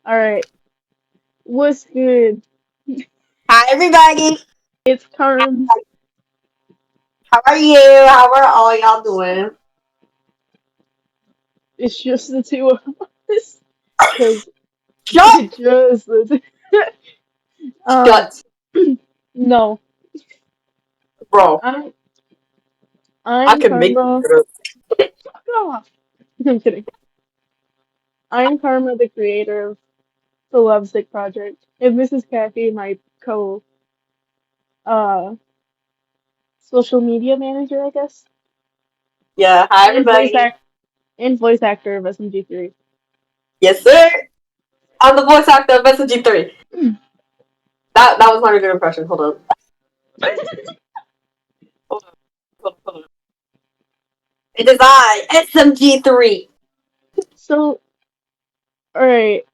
All right. What's good? Hi, everybody. It's Carms. How are you? How are all y'all doing? It's just the two of us. Cause Shut, it just the um shut, no. bro. I'm I I'm can make Karma. it. Fuck off. I'm kidding. I'm Karma, the creator of the LoveSick project. And this is Kathy, my co uh social media manager, I guess. Yeah. Hi, And everybody. voice actor of SMG3. Yes, sir. I'm the voice actor of SG3. That was not a good impression. Hold on. Hold on. Hold on. It is I, SMG3. So, alright.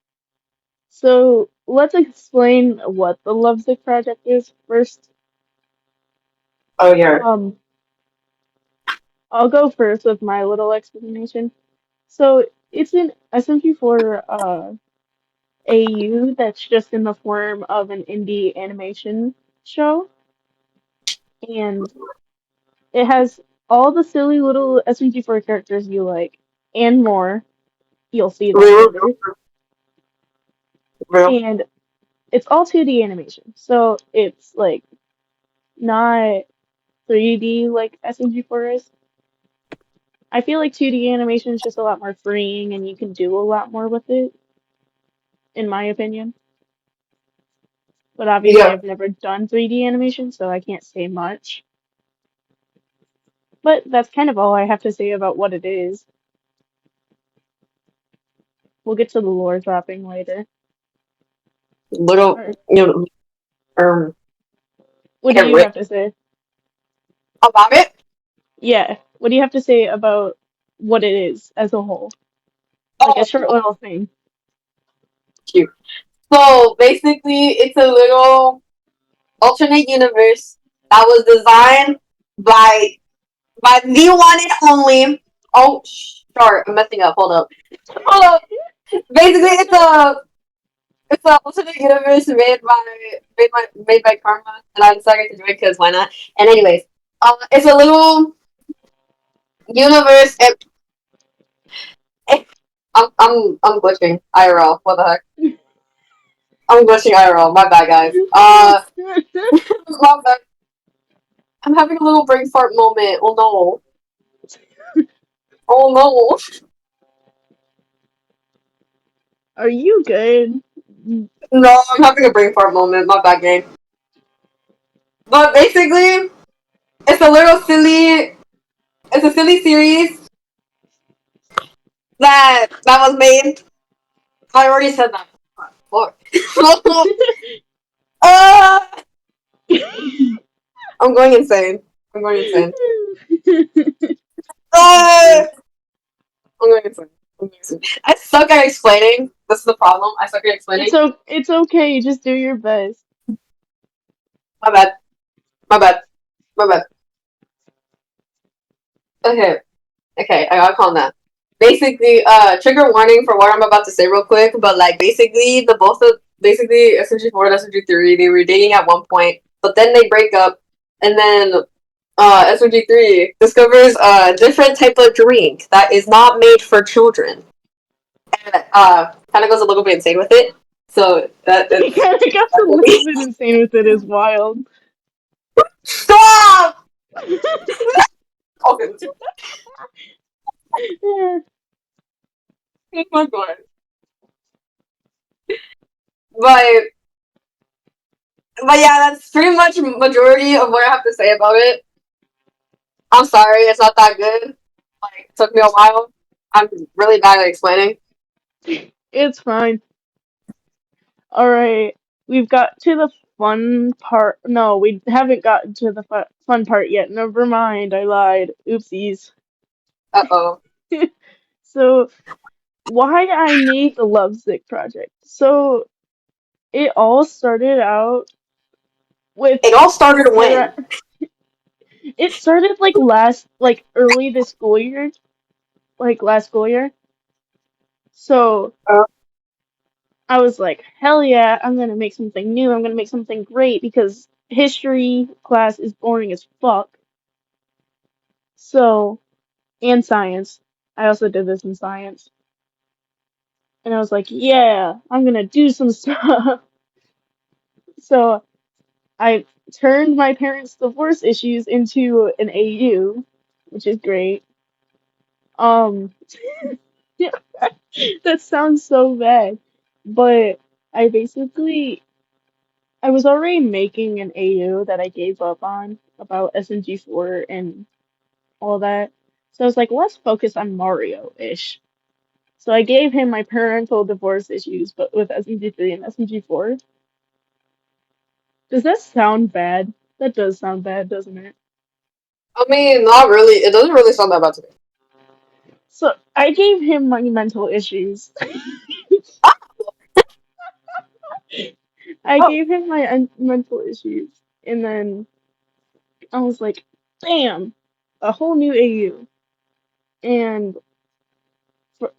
So let's explain what the Lovesick Project is first. Oh yeah. Um, I'll go first with my little explanation. So it's an SMG4 AU that's just in the form of an indie animation show, and it has all the silly little SMG4 characters you like and more. You'll see them Real, later. real. And it's all 2D animation, so it's like not 3D like SMG4 is. I feel like 2D animation is just a lot more freeing and you can do a lot more with it, in my opinion. But obviously, Yeah. I've never done 3D animation, so I can't say much. But that's kind of all I have to say about what it is. We'll get to the lore dropping later. Little, Or, you know, um, what do get you rich have to say? about it. Yeah, what do you have to say about what it is as a whole? Like a Oh, short little thing. cute. So basically, it's a little alternate universe that was designed by the one and only. Oh, sorry, I'm messing up. Hold up. Hold up. Basically, it's a alternate universe made by Karma, and I decided to do it because why not? And anyways, it's a little universe. I'm glitching IRL. What the heck? I'm glitching IRL. My bad, guys. My bad. I'm having a little brain fart moment. Oh no. Oh no. Are you good? No, I'm having a brain fart moment. My bad, game. But basically, it's a little silly. It's a silly series that was made. I already said that before. uh, I'm going insane. I'm going insane. Uh, I'm going insane. I'm going insane. I suck at explaining. This is the problem. I suck at explaining. It's okay, just do your best. My bad. My bad. My bad. Okay. Okay. I gotta calm down. Basically, trigger warning for what I'm about to say real quick. But like, basically, the both of basically SMG4 and SMG3, they were dating at one point, but then they break up, and then SMG3 discovers a different type of drink that is not made for children, and kind of goes a little bit insane with it. So He that's kind of got a little bit insane with it as wild. stop. Okay, oh my god. But but yeah, that's pretty much majority of what I have to say about it. I'm sorry, it's not that good. Like, it took me a while. I'm really bad at explaining. It's fine. Alright, we've got to the fun part. No, we haven't gotten to the fun part yet. Never mind, I lied. Oopsies. Uh oh. So, why I made the Lovesick project? So, it all started out with It all started when? around, it started like early this school year, like last school year. So, Uh, I was like, hell yeah, I'm gonna make something new. I'm gonna make something great because history class is boring as fuck. So, and science. I also did this in science. And I was like, yeah, I'm gonna do some stuff. So I turned my parents' divorce issues into an AU, which is great. Um, that sounds so bad, but I basically I was already making an AU that I gave up on about SMG4 and all that. So I was like, let's focus on Mario-ish. So I gave him my parental divorce issues, but with SMG3 and SMG4. Does that sound bad? That does sound bad, doesn't it? I mean, not really. It doesn't really sound that bad to me. So I gave him my mental issues. I Oh, gave him my mental issues, and then I was like, "Damn, a whole new AU." And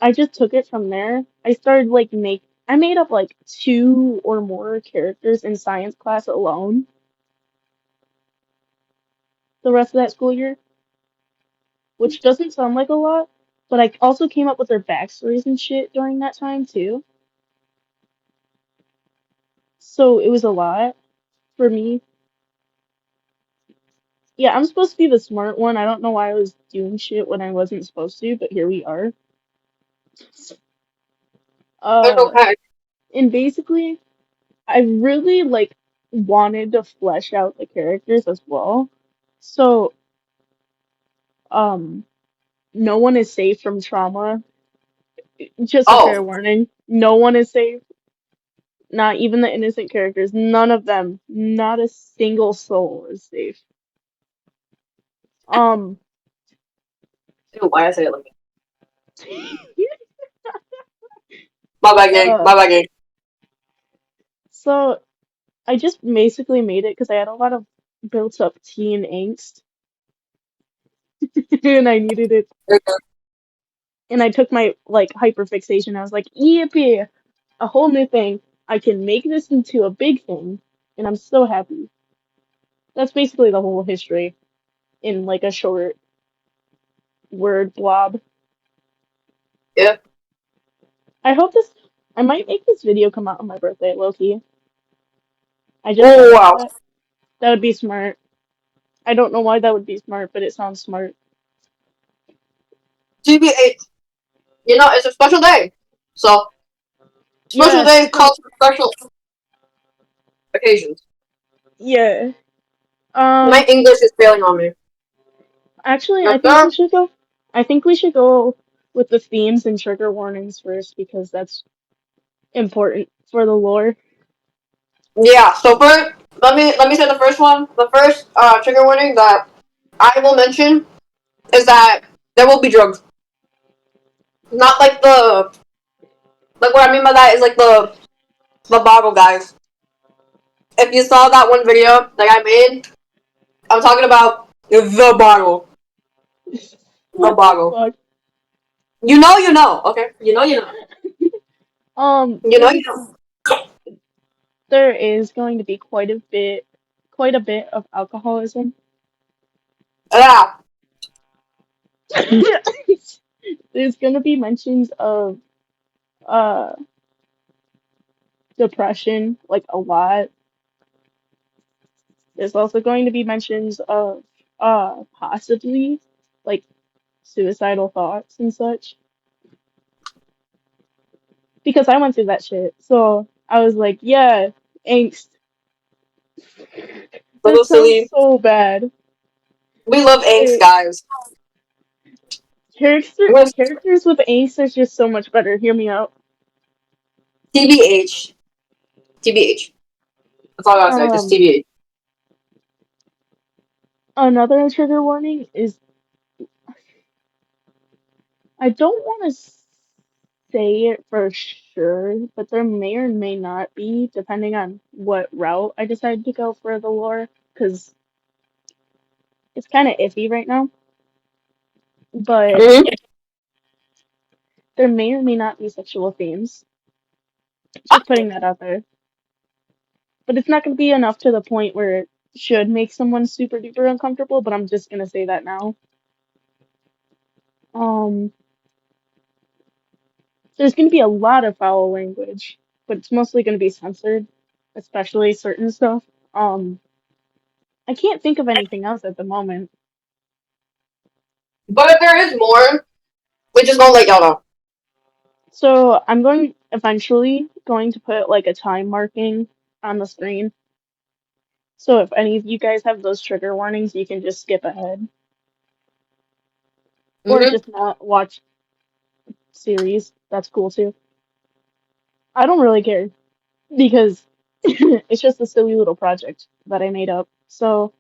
I just took it from there. I started like make. I made up like two or more characters in science class alone the rest of that school year, which doesn't sound like a lot, but I also came up with their backstories and shit during that time too. So it was a lot for me. Yeah, I'm supposed to be the smart one. I don't know why I was doing shit when I wasn't supposed to, but here we are. it's Uh, okay. and basically, I really like wanted to flesh out the characters as well. So, um, no one is safe from trauma. Just a fair Oh, warning. No one is safe. Not even the innocent characters. None of them. Not a single soul is safe. Um, ew, why I say it like that? My bad, gang. uh, My bad, gang. so I just basically made it because I had a lot of built up teen angst and I needed it. And I took my like hyperfixation. I was like, yippee, a whole new thing. I can make this into a big thing, and I'm so happy. That's basically the whole history in like a short word blob. Yeah. I hope this. I might make this video come out on my birthday, Loki. I just thought Oh about wow. that. That would be smart. I don't know why that would be smart, but it sounds smart. TBH. You know, it's a special day. So special Yeah, day special. calls for special occasions. Yeah. My English is failing on me. Actually, I Yes, think we sir. should go. I think we should go with the themes and trigger warnings first because that's important for the lore. Yeah. So first, let me say the first one. The first trigger warning that I will mention is that there will be drugs. Not like what I mean by that is like the bottle guys. If you saw that one video that I made, I'm talking about the bottle. The What the bottle. fuck? You know. Okay. You know. You know, you know. There's there is going to be quite a bit of alcoholism. Yeah. There's going to be mentions of uh depression, like a lot. There's also going to be mentions of possibly like suicidal thoughts and such. Because I went through that shit. So I was like, yeah, angst. That Little sounds silly. so bad. We love angst, But guys. I'm gonna characters with angst are just so much better. Hear me out. TBH. TBH. That's all I gotta say. Just Um, TBH. Another trigger warning is I don't want to say it for sure, but there may or may not be, depending on what route I decide to go for the lore, because it's kind of iffy right now. But Mm-hmm. there may or may not be sexual themes. Just putting that out there. But it's not going to be enough to the point where it should make someone super duper uncomfortable, but I'm just going to say that now. Um, there's going to be a lot of foul language, but it's mostly going to be censored, especially certain stuff. Um, I can't think of anything else at the moment. But if there is more, we just gonna let y'all know. So I'm going eventually going to put like a time marking on the screen. So if any of you guys have those trigger warnings, you can just skip ahead or Mm-hmm. just not watch series. That's cool too. I don't really care because it's just a silly little project that I made up. So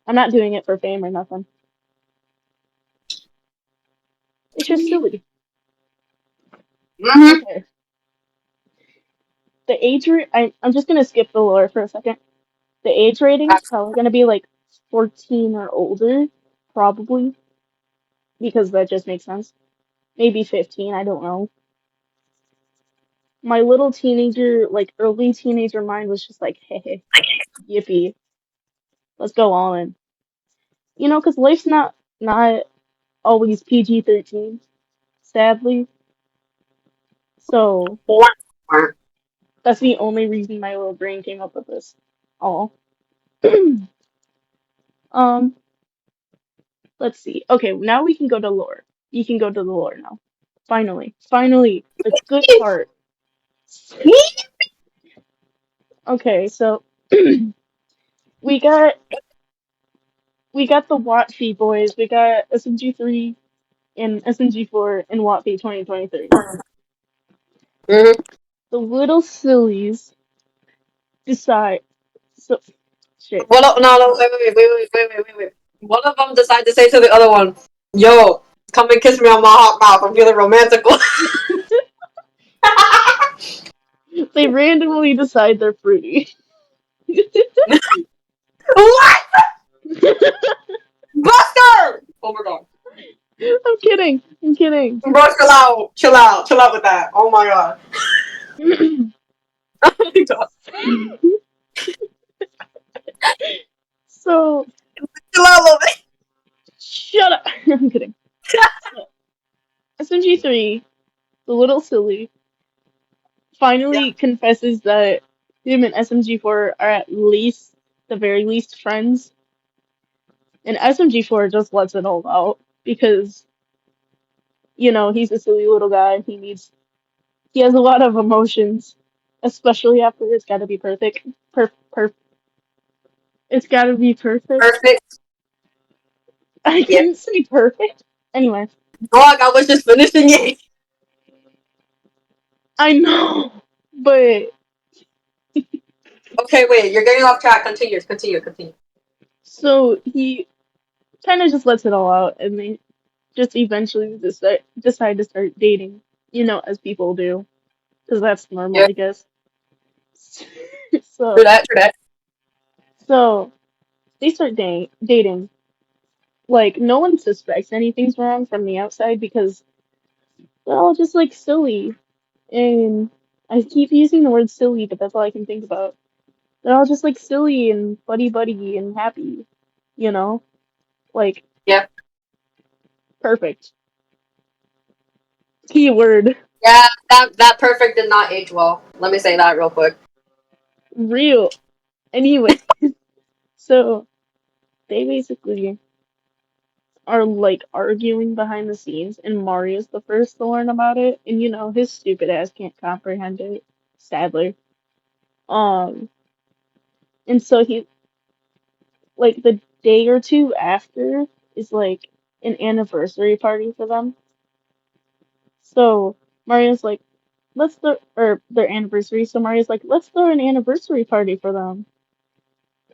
I'm not doing it for fame or nothing. It's just silly. Mm-hmm. Okay. I'm just gonna skip the lore for a second. The age rating's probably gonna be like 14 or older, probably, because that just makes sense. Maybe 15, I don't know. My little teenager, like early teenager mind was just like, hey, yippee, let's go all in. You know, because life's not always PG-13, sadly. So More. that's the only reason my little brain came up with this. All. Um, let's see. Okay, now we can go to lore. You can go to the lore now. Finally. Finally, the good part. Okay, so we got we got the Watfy boys. We got SMG3 and SMG4 and Watfy 2023. Mm-hmm. The little sillies decide. So shit. No, no, wait. One of them decided to say to the other one, "Yo, come and kiss me on my hot mouth. I'm feeling romantical." They randomly decide they're fruity. What? Buster! Oh my god. I'm kidding. I'm kidding. Bro, chill out with that. Oh my god. Oh my god. So Chill out a little bit. shut up. I'm kidding. So, SMG3, the little silly, Yeah, finally confesses that him and SMG4 are at least, the very least, friends. And SMG4 just lets it all out because, he's a silly little guy. He has a lot of emotions, especially after it's gotta be perfect. It's gotta be perfect. perfect. I Yeah. didn't say perfect. Anyway, Dog, I was just finishing it. I know, but Okay, wait, you're getting off track. Continue. so he kind of just lets it all out, and they just eventually decide to start dating, as people do, because that's normal, Yeah, I guess. true So, that, true that. so they start dating. Like, no one suspects anything's wrong from the outside because they're all just like silly. And I keep using the word silly, but that's all I can think about. They're all just like silly and buddy buddy and happy, you know? Like, Yeah. perfect. Keyword. Yeah, that perfect did not age well. Let me say that real quick. Real. Anyway, so they basically are like arguing behind the scenes, and Mario's the first to learn about it, and his stupid ass can't comprehend it, sadly. Um, and so he, like, the day or two after is like an anniversary party for them. So Mario's like, let's throw, or their anniversary. So Mario's like, let's throw an anniversary party for them.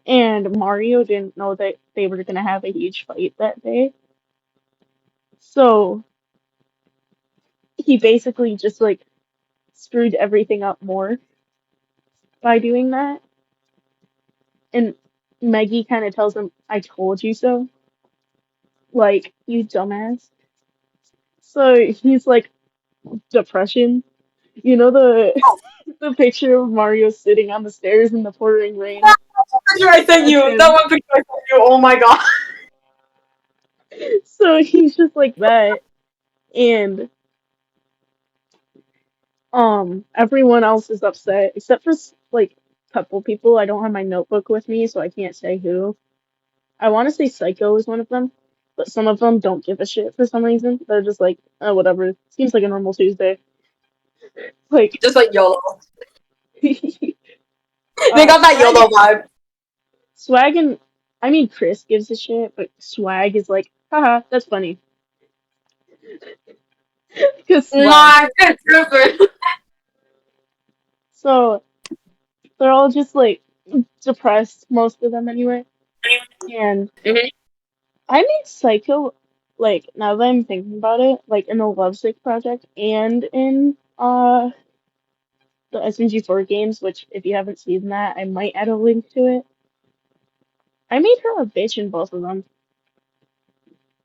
And Mario didn't know that they were gonna have a huge fight that day. So he basically just like screwed everything up more by doing that. And Maggie kind of tells him, I told you so. Like, you dumbass. So he's like, depression. You know the the picture of Mario sitting on the stairs in the pouring rain. Picture I sent That's you. That him. one picture I sent you. Oh my god. So he's just like that, and everyone else is upset except for like a couple people. I don't have my notebook with me, so I can't say who. I want to say Psycho is one of them, but some of them don't give a shit for some reason. They're just like, oh, whatever. Seems like a normal Tuesday. Like, Just like YOLO. They got that Swag, YOLO vibe. Swag, and I mean Chris gives a shit, but Swag is like, haha, that's funny. Because Swag. Nah, good trooper. So they're all just like depressed, most of them anyway. And Mhm. I made Psycho, like, now that I'm thinking about it, like in the Lovesick project and in the SMG4 games, which if you haven't seen that, I might add a link to it. I made her a bitch in both of them.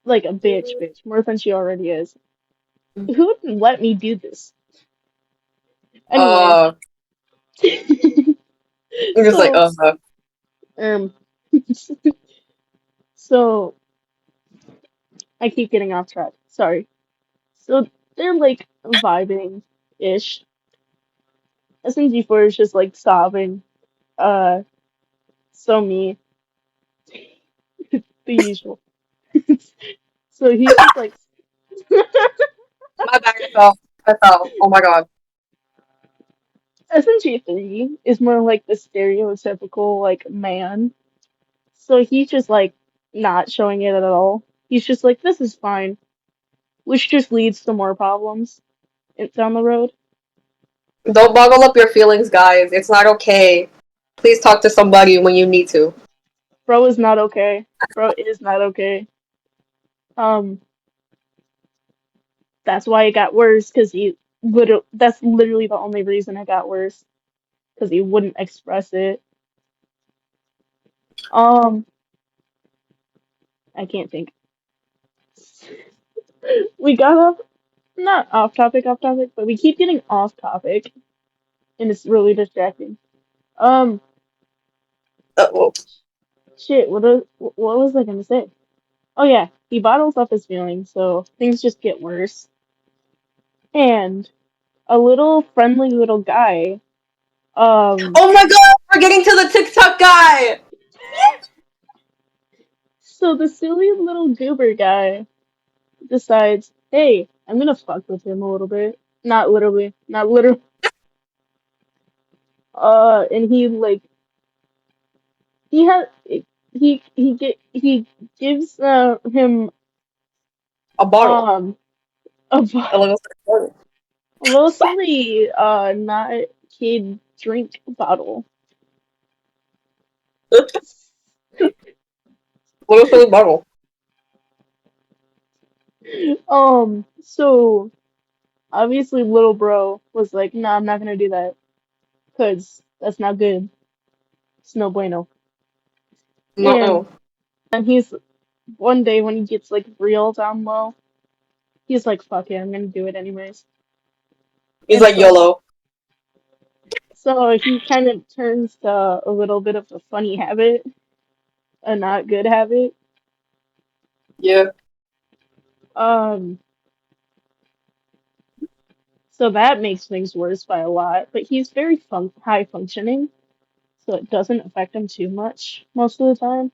Like a bitch, more than she already is. Who would let me do this? Anyway, Uh, I'm just like, so um so I keep getting off track. Sorry. So they're like vibing ish. SMG4 is just like sobbing. Uh so me, the usual. So he's just like my bag I fell. I fell. Oh my god. SMG3 is more like the stereotypical like man. So he's just like not showing it at all. He's just like, this is fine, which just leads to more problems down the road. Don't boggle up your feelings, guys. It's not okay. Please talk to somebody when you need to. Bro is not okay. Bro is not okay. Um, that's why it got worse because he literally, that's literally the only reason it got worse because he wouldn't express it. Um, I can't think. We got off, not off topic, but we keep getting off topic and it's really distracting. Um, Well, shit, what was I gonna say? Oh yeah, he bottles up his feelings, so things just get worse. And a little friendly little guy, um, oh my god, we're getting to the TikTok guy. so the silly little goober guy decides, hey, I'm gonna fuck with him a little bit. Not literally, not literally. And he like he has he gives him A bottle. um a, A little. a little silly not kid drink bottle. Little silly bottle. So obviously little bro was like, nah, I'm not gonna do that because that's not good. It's no bueno. And No. then he's one day when he gets like real down low, he's like, fuck it, I'm gonna do it anyways. He's And like so YOLO. so he kind of turns to a little bit of a funny habit, a not good habit. Yeah. Um, so that makes things worse by a lot. But he's very high functioning, so it doesn't affect him too much most of the time.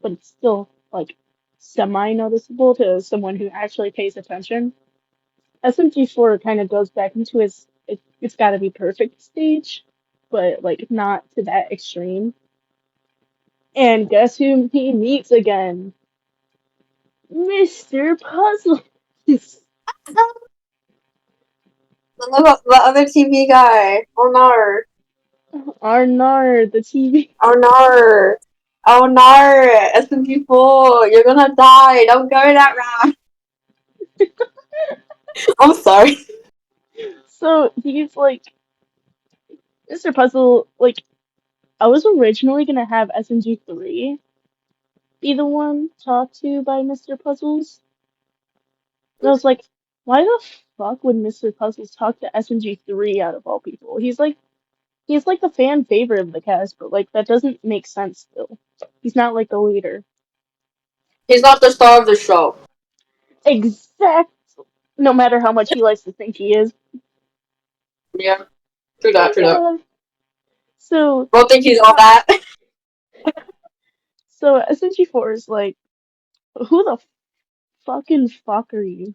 But it's still like semi noticeable to someone who actually pays attention. SMG4 kind of goes back into his it's got to be perfect stage, but like not to that extreme. And guess who he meets again? Mr. Puzzle. The other TV guy. Oh no. Arnar, the TV. Oh no. Oh no. SMG4. You're gonna die. Don't go that route. I'm sorry. So he's like Mr. Puzzle. Like I was originally gonna have SMG3 be the one talked to by Mr. Puzzles, and I was like, why the fuck would Mr. Puzzles talk to SMG3 out of all people? He's like He's like the fan favorite of the cast, but like that doesn't make sense still. He's not like the leader. He's not the star of the show. Exact. No matter how much he likes to think he is. Yeah, true Oh that, true that. god. So, Don't think he's all uh, that. so SNG4 is like, who the fucking fuck are you?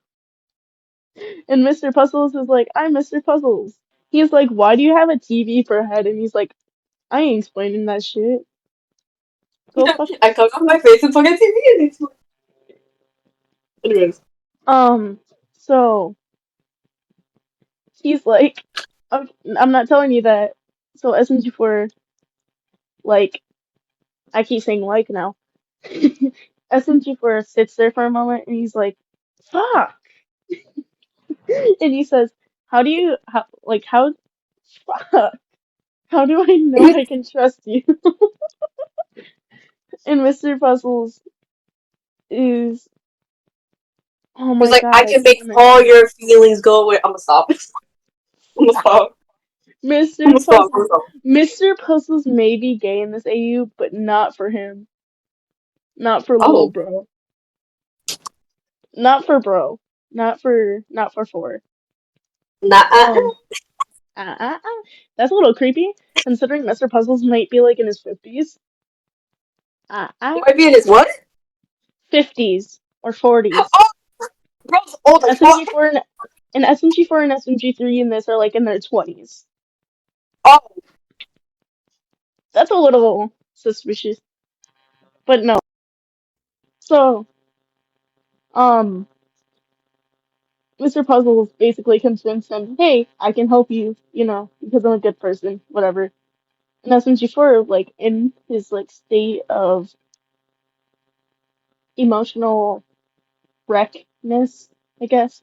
And Mr. Puzzles is like, I'm Mr. Puzzles. He's like, why do you have a TV for a head? And he's like, I ain't explaining that shit. Go fuck. I cut off my face and look at TV and it's anyways. Um. So he's like, I'm not telling you that. So SNG4, like, I keep saying like now. SMG4 sits there for a moment and he's like, fuck. And he says, fuck, how do I know I can trust you? And Mr. Puzzles is, oh He's my like, I god, can make damn it. all your feelings go away. I'm gonna stop. I'm gonna stop. I'm Mr. gonna stop. I'm Puzzles, gonna stop. Mr. Puzzles may be gay in this AU, but not for him. Not for little Oh, bro. Not for bro. Not for four. nah. Um, that's a little creepy, considering Mr. Puzzles might be like in his 50s. Uh, He uh, might be in his what? 50s or 40s. Oh, bro's old as fuck. SMG4 and SMG4 and SMG3 in this are like in their 20s. Oh, That's a little suspicious, but no. So, um, Mr. Puzzles basically convinced him, hey, I can help you, because I'm a good person, whatever. And SMG4, like, in his, like, state of emotional wreckness, I guess,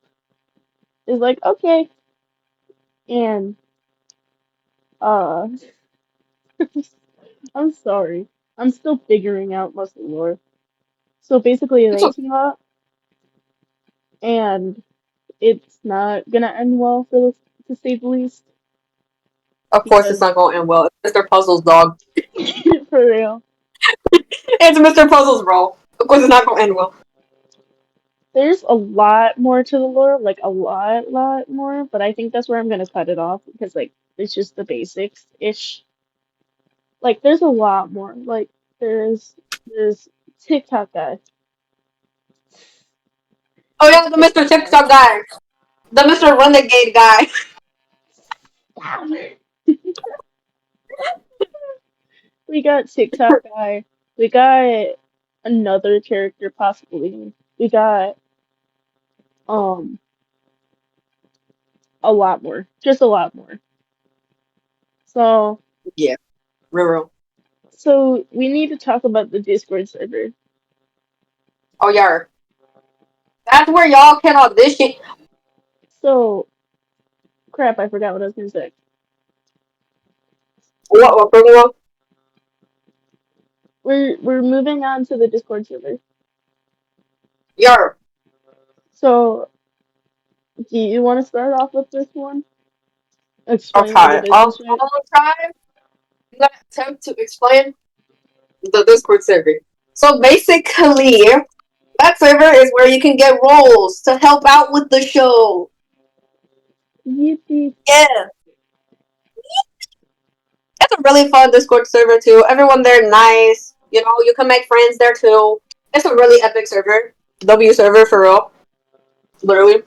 is like, okay. And, uh, I'm sorry. I'm still figuring out most of the lore. So basically, it's they team up, and it's not gonna end well to say the least, of course it's because not going to end well. It's Mr. Puzzle's dog. for real, It's Mr. Puzzle's bro. Of course it's not going to end well. there's a lot more to the lore, like a lot more. But I think that's where I'm gonna cut it off because like it's just the basics ish. Like there's a lot more. Like there's TikTok guy. Oh There's yeah, the Mr. TikTok guy. TikTok guy. The Mr. Renegade guy. We got TikTok guy. We got another character possibly. We got um a lot more. Just a lot more. So Yeah, real. so we need to talk about the Discord server. Oh yeah. That's where y'all can audition. So crap, I forgot what I was gonna say. What, what? We're moving on to the Discord server. Yeah. So do you want to start off with this one? Explain all the Okay. business I'm shit? gonna try. I'm gonna attempt to explain the Discord server. So basically, that server is where you can get roles to help out with the show. Yippee. Yeah, it's a really fun Discord server too. Everyone there nice. You know, you can make friends there too. It's a really epic server. W server for real. Literally.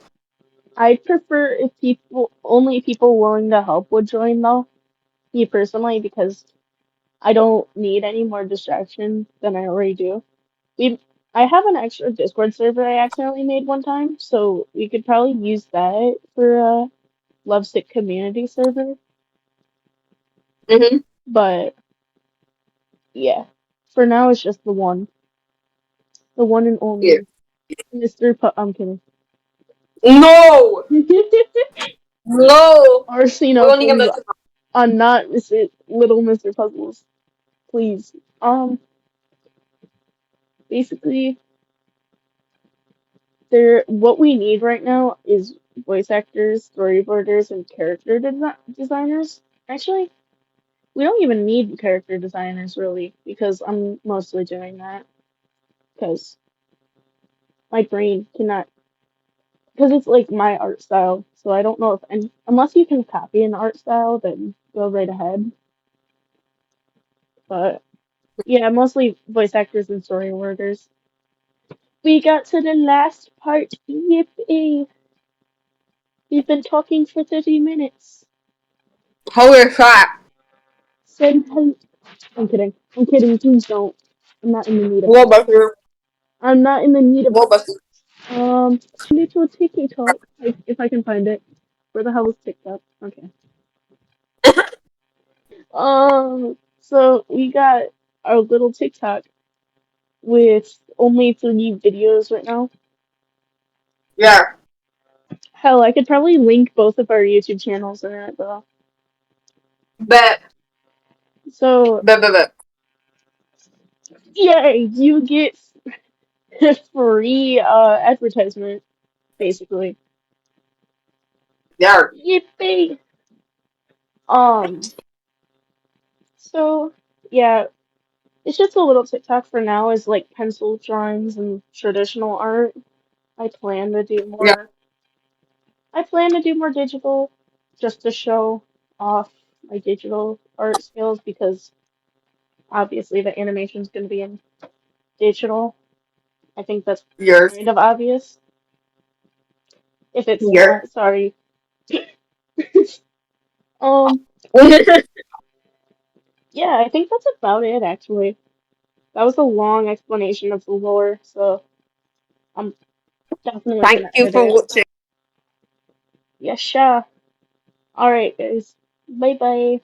I prefer if only people willing to help would join though. Me personally, because I don't need any more distraction than I already do. We I have an extra Discord server I accidentally made one time, so we could probably use that for a Lovesick community server. Mhm. But yeah, for now it's just the one and Yeah. only I'm kidding. No. No. We Arsino, don't even please. mention. I'm not Little Mr. Puzzles. Please. Basically, what we need right now is voice actors, storyboarders, and character designers. Actually, we don't even need character designers really because I'm mostly doing that because my brain cannot because it's like my art style. So I don't know if any unless you can copy an art style, then go right ahead. But yeah, mostly voice actors and story writers. We got to the last part. Yippee! We've been talking for 30 minutes. Holy crap. Send I'm kidding. I'm kidding. Please don't. I'm not in the need of Whoa, it. Buster. I'm not in the need of Whoa, it. Buster. Little TikTok, if I can find it. Where the hell is TikTok? Okay. So we got our little TikTok with only 3 videos right now. Yeah. Hell, I could probably link both of our YouTube channels in it though. Bet. So Bet. yay, you get free advertisement basically. Yeah. Yippee! Um, so yeah, it's just a little TikTok for now is like pencil drawings and traditional art. I plan to do Yeah. more. I plan to do more digital just to show off my digital art skills because obviously the animation's going to be in digital. I think that's Yours. kind of obvious. If it's Here. not, sorry. Um, yeah, I think that's about it actually. That was a long explanation of the lore, so I'm definitely Thank gonna you edit for it. watching. Yeah, sure. All right, guys. Bye bye.